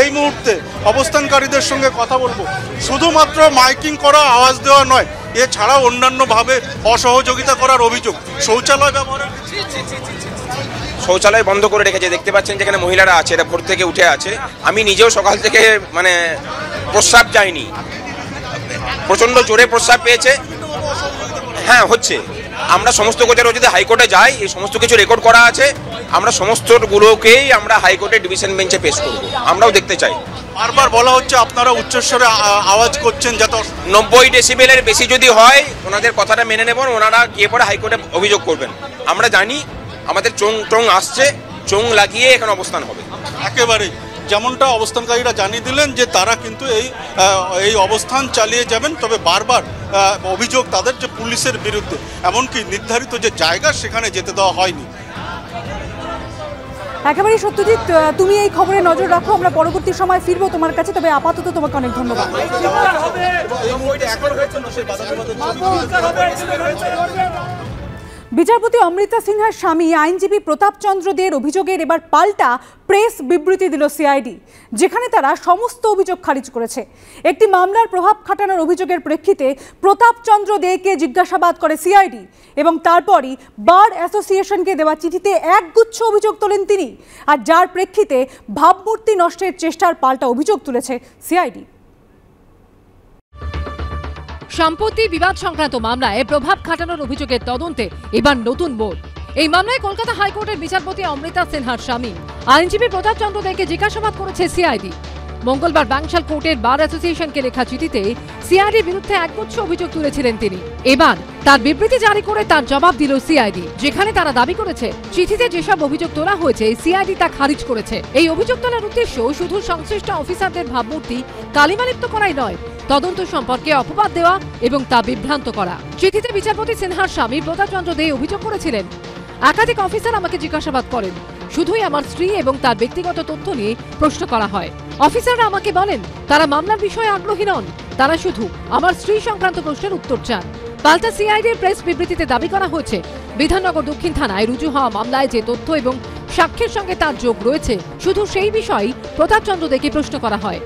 এই মুহূর্তে অবস্থানকারীদের সঙ্গে কথা বলবো। শুধুমাত্র মাইকিং করা, আওয়াজ দেওয়া নয়, এছাড়াও অন্যান্যভাবে অসহযোগিতা করার অভিযোগ। শৌচালয় ব্যবহারের শৌচালয় বন্ধ করে রেখেছে, দেখতে পাচ্ছেন যেখানে মহিলারা আছে, এরা ভোর থেকে উঠে আছে। আমি নিজেও সকাল থেকে মানে প্রস্রাব যাইনি, প্রচন্ড জোরে প্রস্রাব পেয়েছে। হ্যাঁ হচ্ছে, আমরা সমস্ত গোচরে যদি হাইকোর্টে যাই, এই সমস্ত কিছু রেকর্ড করা আছে, আমরা সমস্তগুলোকেই আমরা হাইকোর্টের ডিভিশন বেঞ্চে পেশ করব, আমরাও দেখতে চাই। বারবার বলা হচ্ছে আপনারা উচ্চস্বরে আওয়াজ করছেন, যাতে 90 ডেসিবেলের বেশি যদি হয় ওনাদের কথাটা মেনে নেবেন, ওনারা গিয়ে পরে হাইকোর্টে অভিযোগ করবেন। আমরা জানি আমাদের চোং আসছে, চোং লাগিয়ে এখানে অবস্থান হবে। একেবারেই যেমনটা অবস্থানকারীরা জানিয়ে দিলেন যে তারা কিন্তু এই অবস্থান চালিয়ে যাবেন, তবে বারবার অভিযোগ তাদের যে পুলিশের বিরুদ্ধে, এমনকি নির্ধারিত যে জায়গা সেখানে যেতে দেওয়া হয়নি। একেবারেই সত্যজিৎ, তুমি এই খবরে নজর রাখো, আমরা পরবর্তী সময় ফিরবো তোমার কাছে, তবে আপাতত তোমাকে অনেক ধন্যবাদ। বিচারপতি অমৃতা সিনহার স্বামী আইনজীবী প্রতাপ চন্দ্র দের অভিযোগের এবার পাল্টা প্রেস বিবৃতি দিল সিআইডি, যেখানে তারা সমস্ত অভিযোগ খারিজ করেছে। একটি মামলার প্রভাব খাটানোর অভিযোগের প্রেক্ষিতে প্রতাপ চন্দ্র দেকে জিজ্ঞাসাবাদ করে সিআইডি এবং তারপরই বার অ্যাসোসিয়েশনকে দেওয়া চিঠিতে একগুচ্ছ অভিযোগ তোলেন তিনি, আর যার প্রেক্ষিতে ভাবমূর্তি নষ্টের চেষ্টার পাল্টা অভিযোগ তুলেছে সিআইডি। সম্পত্তি বিবাদ সংক্রান্ত মামলায় প্রভাব খাটানোর অভিযোগের তদন্তে এবার নতুন মোড়। এই মামলায় কলকাতা হাইকোর্টের বিচারপতি অমৃতা সিনহার স্বামী আইনজীবী প্রতাপ চন্দ্র দেকে জিজ্ঞাসাবাদ করেছে সিআইডি। মঙ্গলবার বাংশাল কোর্টের বার অ্যাসোসিয়েশনকে লেখা চিঠিতে সিআইডির বিরুদ্ধে একগুচ্ছ অভিযোগ তুলেছিলেন তিনি। এবার তার বিবৃতি জারি করে তার জবাব দিল সিআইডি, যেখানে তারা দাবি করেছে চিঠিতে যেসব অভিযোগ তোলা হয়েছে সিআইডি তা খারিজ করেছে। এই অভিযোগ তোলার উদ্দেশ্য শুধু সংশ্লিষ্ট অফিসারদের ভাবমূর্তি কালিমালিপ্ত করাই নয়, তদন্ত সম্পর্কে অপবাদ দেওয়া এবং তা বিভ্রান্ত করা। চিঠিতে বিচারপতি সিনহার স্বামী প্রতাপ চন্দ্র দে অভিযোগ করেছিলেন, একাধিক অফিসার আমাকে জিজ্ঞাসাবাদ করেন, শুধুই আমার স্ত্রী এবং তার ব্যক্তিগত তথ্য নিয়ে প্রশ্ন করা হয়। অফিসাররা আমাকে বলেন তারা মামলার বিষয়ে আগ্রহী নন, তারা শুধু আমার স্ত্রী সংক্রান্ত প্রশ্নের উত্তর চান। পাল্টা সিআইডির প্রেস বিবৃতিতে দাবি করা হয়েছে, বিধাননগর দক্ষিণ থানায় রুজু হওয়া মামলায় যে তথ্য এবং সাক্ষ্যের সঙ্গে তার যোগ রয়েছে, শুধু সেই বিষয়েই প্রতাপ চন্দ্র দেকে প্রশ্ন করা হয়।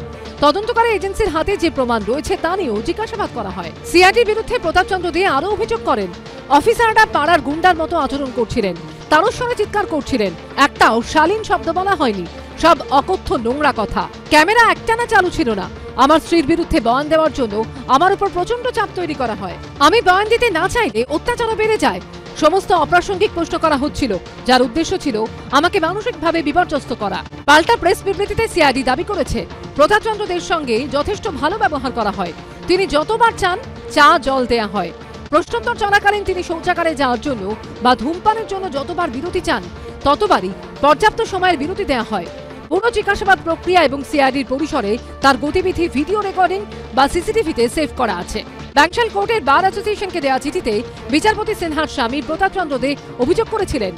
তদন্তকারী এজেন্সির হাতে যে প্রমাণ রয়েছে তা নিয়েও জিজ্ঞাসাবাদ করা হয়। সিআইডির বিরুদ্ধে প্রতাপ চন্দ্র দে আরও অভিযোগ করেন, অফিসাররা পাড়ার গুন্ডার মতো আচরণ করছিলেন, তারস্বরে চিৎকার করছিলেন, একটাও শালীন শব্দ বলা হয়নি, সব অকথ্য নোংরা কথা। ক্যামেরা একটানা চালু ছিল না। আমার স্ত্রীর বিরুদ্ধে বয়ান দেওয়ার জন্য আমার উপর প্রচন্ড চাপ তৈরি করা হয়। আমি বয়ান দিতে না চাইলে অত্যাচারও বেড়ে যায়। সমস্ত অপ্রাসঙ্গিক প্রশ্ন করা হচ্ছিল, যার উদ্দেশ্য ছিল আমাকে মানসিকভাবে বিপর্যস্ত করা। পাল্টা প্রেস বিবৃতিতে সিআইডি দাবি করেছে প্রতাপ চন্দ্র দের সঙ্গে যথেষ্ট ভালো ব্যবহার করা হয়। তিনি যতবার চান চা জল দেয়া হয়। প্রশ্নোত্তর চলাকালীন তিনি শৌচাগারে যাওয়ার জন্য বা ধূমপানের জন্য যতবার বিরতি চান ততবারই পর্যাপ্ত সময়ের বিরতি দেওয়া হয়। পুরো জিজ্ঞাসাবাদ প্রক্রিয়া এবং সিআইডির পরিসরে তার গতিবিধি ভিডিও রেকর্ডিং বা সিসিটিভিতে সেভ করা আছে। বাংশাল কোর্টের বার অ্যাসোসিয়েশনকে দেওয়া চিঠিতে বিচারপতি সিনহার স্বামী প্রতাপ চন্দ্র দে অভিযোগ করেছিলেন,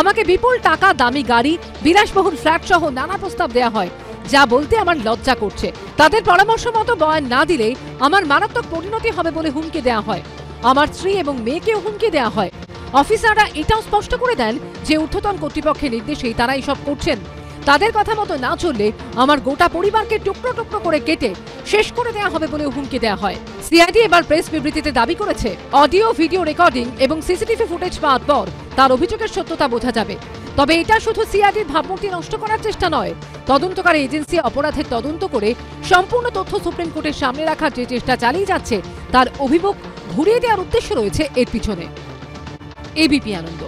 আমাকে বিপুল টাকা, দামি গাড়ি, বিলাসবহুল ফ্ল্যাট সহ নানা প্রস্তাব দেওয়া হয়, যা বলতে আমার লজ্জা করছে। তাদের পরামর্শ মতো বয়ান না দিলে আমার মারাত্মক পরিণতি হবে বলে হুমকি দেওয়া হয়। আমার স্ত্রী এবং মেয়েকেও হুমকি দেওয়া হয়। অফিসাররা এটাও স্পষ্ট করে দেন যে ঊর্ধ্বতন কর্তৃপক্ষের নির্দেশেই তারা এসব করছেন। তাদের কথা মতো না চললে আমার গোটা পরিবারকে টুকরো টুকরো করে কেটে শেষ করে দেওয়া হবে বলে হুমকি দেওয়া হয়। সিআইডি এবার প্রেস বিবৃতিতে দাবি করেছে, অডিও ভিডিও রেকর্ডিং এবং সিসিটিভি ফুটেজ পাওয়ার পর তার অভিযোগের সত্যতা বোঝা যাবে। তবে এটা শুধু সিআইডির ভাবমূর্তি নষ্ট করার চেষ্টা নয়, তদন্তকারী এজেন্সি অপরাধের তদন্ত করে সম্পূর্ণ তথ্য সুপ্রিম কোর্টের সামনে রাখার যে চেষ্টা চালিয়ে যাচ্ছে তার অভিমুখ ঘুরিয়ে দেওয়ার উদ্দেশ্য রয়েছে এর পিছনে। এবিপি আনন্দ।